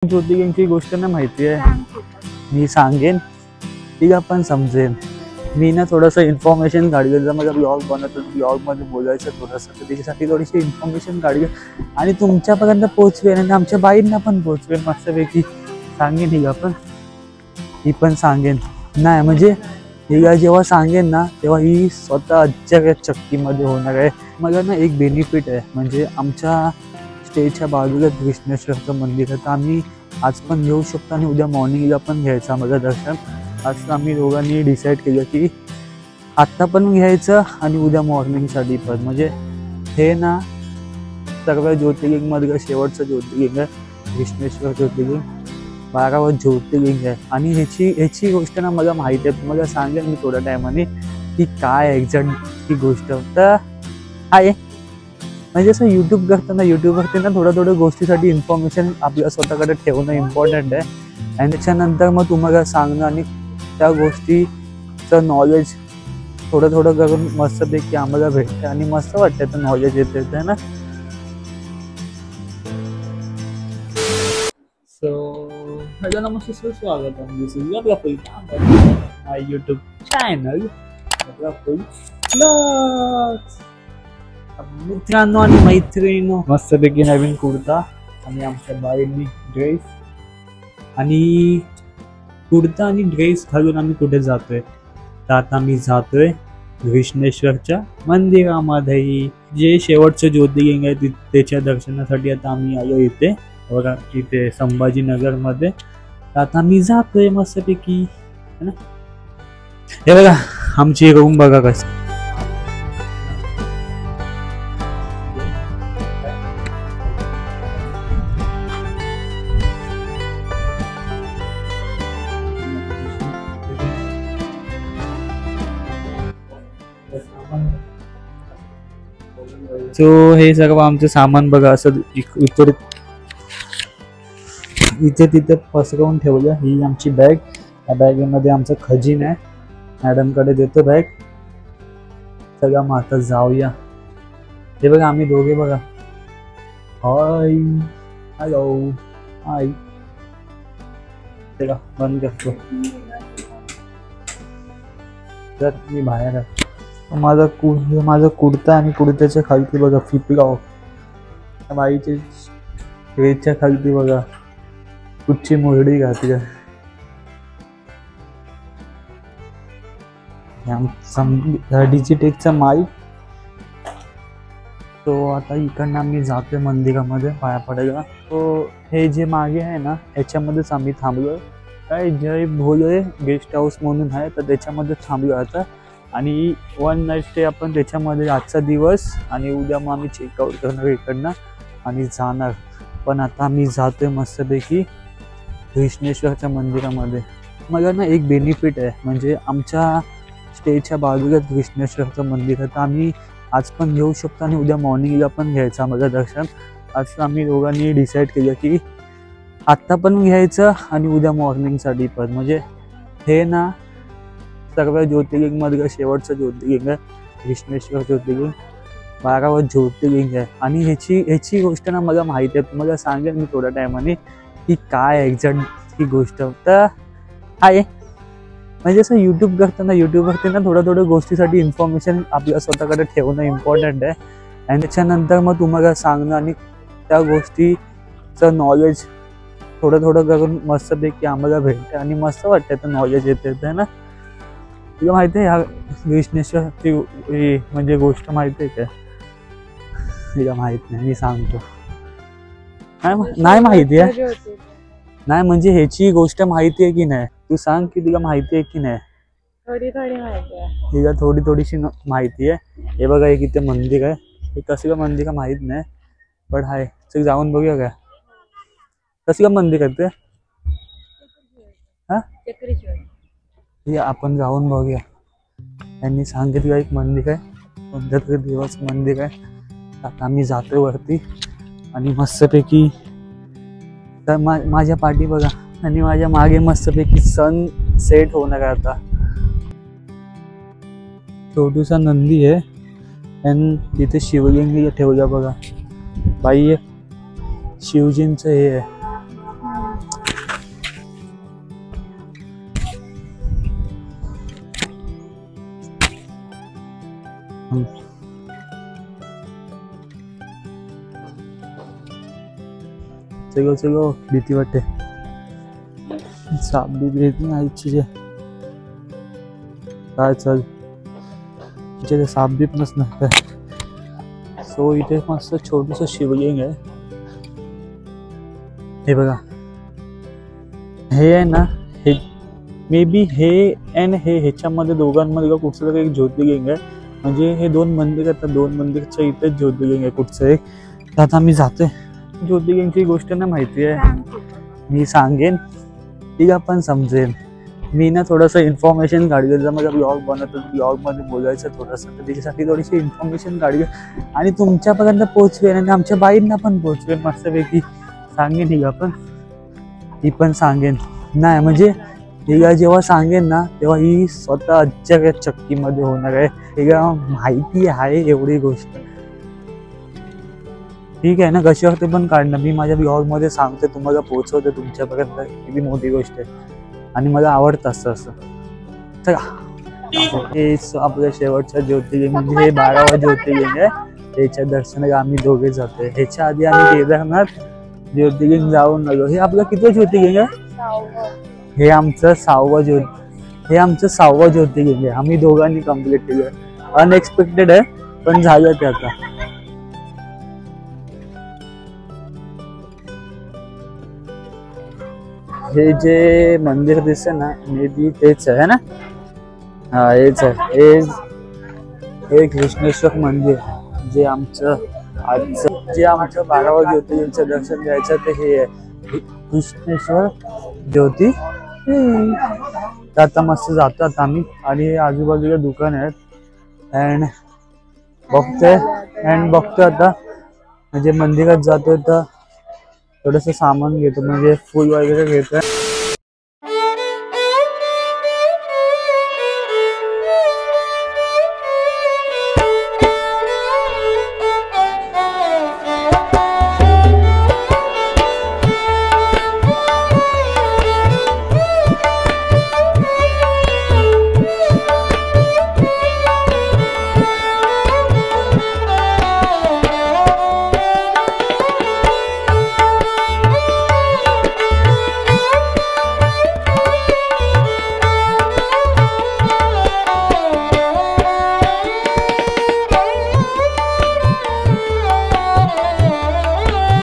ज्योतिर्लिंगची गोष्ट ना माहिती आहे, मी सांगेन ती आपण समजेन. मी ना थोडंसं इन्फॉर्मेशन काढलं, जर माझा ब्लॉग बनवतो ब्लॉगमध्ये बोलायचं थोडंसं, तर त्याच्यासाठी थोडीशी इन्फॉर्मेशन काढली आणि तुमच्यापर्यंत पोहोचवेन आणि आमच्या बाईंना पण पोहोचवेन मस्तपैकी. सांगेन ही पण सांगेन नाही, म्हणजे हिला जेव्हा सांगेन ना तेव्हा ही स्वतः चक्कीमध्ये होणार आहे. मला ना एक बेनिफिट आहे, म्हणजे आमच्या स्टेजच्या बाजूला कृष्णेश्वरचं मंदिर आहे, तर आम्ही आज पण घेऊ शकतो आणि उद्या मॉर्निंगला पण घ्यायचं आम्हाला दर्शन. आज आम्ही दोघांनी डिसाईड केलं की आत्ता पण घ्यायचं आणि उद्या मॉर्निंगसाठी पण. म्हणजे हे ना सर्व ज्योतिर्लिंगमधलं शेवटचं ज्योतिर्लिंग आहे कृष्णेश्वर ज्योतिर्लिंग. 12वं ज्योतिर्लिंग आहे आणि ह्याची गोष्ट ना मला माहिती आहे, मला सांगेन मी थोड्या टायमाने की काय एक्झॅक्ट ही गोष्ट. तर आहे म्हणजे असं यूट्यूब करताना ना थोड्या गोष्टीसाठी इन्फॉर्मेशन आपल्या स्वतःकडे ठेवणं इम्पॉर्टंट आहे आणि त्याच्यानंतर मग तुम्हाला सांगणं आणि त्या गोष्टीचं नॉलेज थोडं करून मस्तपैकी आम्हाला भेटतं आणि मस्त वाटतं, तर नॉलेज येते है ना. सो हॅलो नमस्कार, स्वागत आहे. This is Rahul my YouTube channel Rahul vlogs. मित्रांनो आणि मैत्रिणींनो, मस्तपैकी नवीन कुर्ता आणि आमच्या बाईंनी ड्रेस आणि कुर्ता आणि ड्रेस घालून आम्ही कुठे जातोय, तर आता आम्ही जातोय कृष्णेश्वरच्या मंदिरामध्ये, जे शेवटचं ज्योतिर्लिंग आहे त्याच्या दर्शनासाठी. आता आम्ही आलो इथे बघा, इथे संभाजीनगरमध्ये. तर आता आम्ही जातोय मस्तपैकी है ना. हे बघा आमची रूम बघा कसं. सो हे सर्व आमचं सामान बघा असं इथे तिथे पसरवून ठेवलं. ही आमची बॅग, या बॅगेमध्ये आमचं खजिन आहे. मॅडमकडे देतो बॅग. सगळं मग आता जाऊया. हे बघा आम्ही दोघे बघा, हाय हॅलो हाय. चला बंद करतो तर मी बाहेर आहे. माझा कुर्ता आणि कुर्त्याच्या खालती बघा फिपलाव, बाईची ड्रेसच्या खालती बघा कुठची मोरडी घातली. डिजिटेकचा माईक. तो आता इकडनं आम्ही जातोय मंदिरामध्ये पाया पडायला. तो हे जे मागे आहे ना ह्याच्यामध्येच आम्ही थांबलो. काय जय भोले गेस्ट हाऊस म्हणून आहे, तर त्याच्यामध्ये थांबलो आता. आणि 1 नाईट स्टे आपण त्याच्यामध्ये आजचा दिवस, आणि उद्या मग आम्ही चेकआउट करणार इकडनं आणि जाणार. पण आता आम्ही जातोय मस्तपैकी कृष्णेश्वरच्या मंदिरामध्ये. मला ना एक बेनिफिट आहे, म्हणजे आमच्या स्टेजच्या बाजूला कृष्णेश्वरचं मंदिर आहे, तर आम्ही आज पण घेऊ शकतो आणि उद्या मॉर्निंगला पण घ्यायचं आम्हाला दर्शन. आज आम्ही दोघांनी डिसाईड केलं की आत्ता पण घ्यायचं आणि उद्या मॉर्निंगसाठी पण. म्हणजे हे ना सर्व ज्योतिर्लिंगमधलं शेवटचं ज्योतिर्लिंग आहे कृष्णेश्वर ज्योतिर्लिंग. 12वं ज्योतिर्लिंग आहे आणि ह्याची गोष्ट ना मला माहिती आहे, तुम्हाला सांगेन मी थोड्या टायमाने की काय एक्झॅक्ट ही गोष्ट. तर आहे म्हणजे असं यूट्यूब करताना थोड्या गोष्टीसाठी इन्फॉर्मेशन आपल्या स्वतःकडे ठेवणं इम्पॉर्टंट आहे आणि त्याच्यानंतर मग तुम्हाला सांगणं आणि त्या गोष्टीचं नॉलेज थोडं करून मस्तपैकी आम्हाला भेटतं आणि मस्त वाटतं, तर नॉलेज येते है ना. तुला माहिती आहे ह्या कृष्णेश्वरची म्हणजे गोष्ट माहिती आहे का? तुला माहित नाही, मी सांगतो. नाही माहिती आहे नाही, म्हणजे ह्याची गोष्ट माहिती आहे की नाही, तू सांग की तुला माहिती आहे की नाही. थोडी माहिती आहे. तिला थोडीशी माहिती आहे. हे बघा एक इथे मंदिर आहे, हे कसलं मंदिर का माहित नाही पण आहे. चल जाऊन बघूया का कसलं मंदिर आहे ते. हा हे आपण जाऊन बघूया. त्यांनी सांगितलं एक मंदिर आहे, कोणत्या तरी देवाचं मंदिर आहे. आता आम्ही जातोय वरती आणि मस्तपैकी. तर माझ्या पाठी बघा आणि माझ्या मागे मस्तपैकी सन सेट होणार आहे आता. छोटूसा नंदी आहे आणि तिथे शिवलिंग ठेवलं बघा. बाई शिवजींचं हे आहे चलो चलो, भीती वाटते. साप बी येत नाही आईची. काय चल तिथे साप बीप नसणार. सो इथे मस्त छोटस शिवलिंग आहे. हे बघा, हे आहे ना, हे मे बी हे अँड हे ह्याच्यामध्ये दोघांमध्ये कुठचं तरी एक ज्योतिर्लिंग आहे. म्हणजे हे दोन मंदिर आहेत, दोन मंदिरच्या इथेच ज्योतिर्लिंग आहे कुठचं एक. तर आता मी जातोय. ज्योतिर्लिंगची गोष्ट ना माहिती आहे, मी सांगेन ठीक आपण समजेन. मी ना थोडंसं इन्फॉर्मेशन काढलं. जर माझा ब्लॉग बनवतो, ब्लॉगमध्ये बोलायचं थोडंसं, तर त्याच्यासाठी थोडीशी इन्फॉर्मेशन काढली आणि तुमच्यापर्यंत पोहोचवेन आणि आमच्या बाईंना पण पोहोचवेन मस्तपैकी. सांगेन ठीक आपण, ही पण सांगेन. नाही म्हणजे हिला जेव्हा सांगेन ना तेव्हा ही स्वतः चक्कीमध्ये होणार आहे. हिला माहिती आहे एवढी गोष्ट. ठीक आहे ना, कशी होते पण काढणं मी माझ्या ब्लॉगमध्ये सांगते, तुम्हाला पोहोचवते तुमच्यापर्यंत. किती मोठी गोष्ट आहे आणि मला आवडतं असं. चला, हे आपल्या शेवटच्या ज्योतिर्लिंग म्हणजे हे 12वा ज्योतिर्लिंग आहे. त्याच्या दर्शनाला आम्ही दोघे जातोय. ह्याच्या आधी आम्ही केदारनाथ ज्योतिर्लिंग जाऊन आलो. हे आपलं किती ज्योतिर्लिंग आहे? हे आमचं 6वं ज्योतिर्लिंग आहे. आम्ही दोघांनी कम्प्लीट केलं. अनएक्सपेक्टेड आहे पण झालं ते. आता हे जे मंदिर दिसते ना, मे बी तेच आहे ना. हा हेच आहे. हे कृष्णेश्वर मंदिर जे आमचं 12वा ज्योतिर्लिंगचं दर्शन घ्यायचं ते हे आहे, कृष्णेश्वर ज्योती. आता मस्त जातात आम्ही आणि आजूबाजूला दुकान आहेत. अँड बघतोय आता म्हणजे मंदिरात जातोय तर थोडंसं सामान घेतो, म्हणजे फुल वगैरे घेतोय.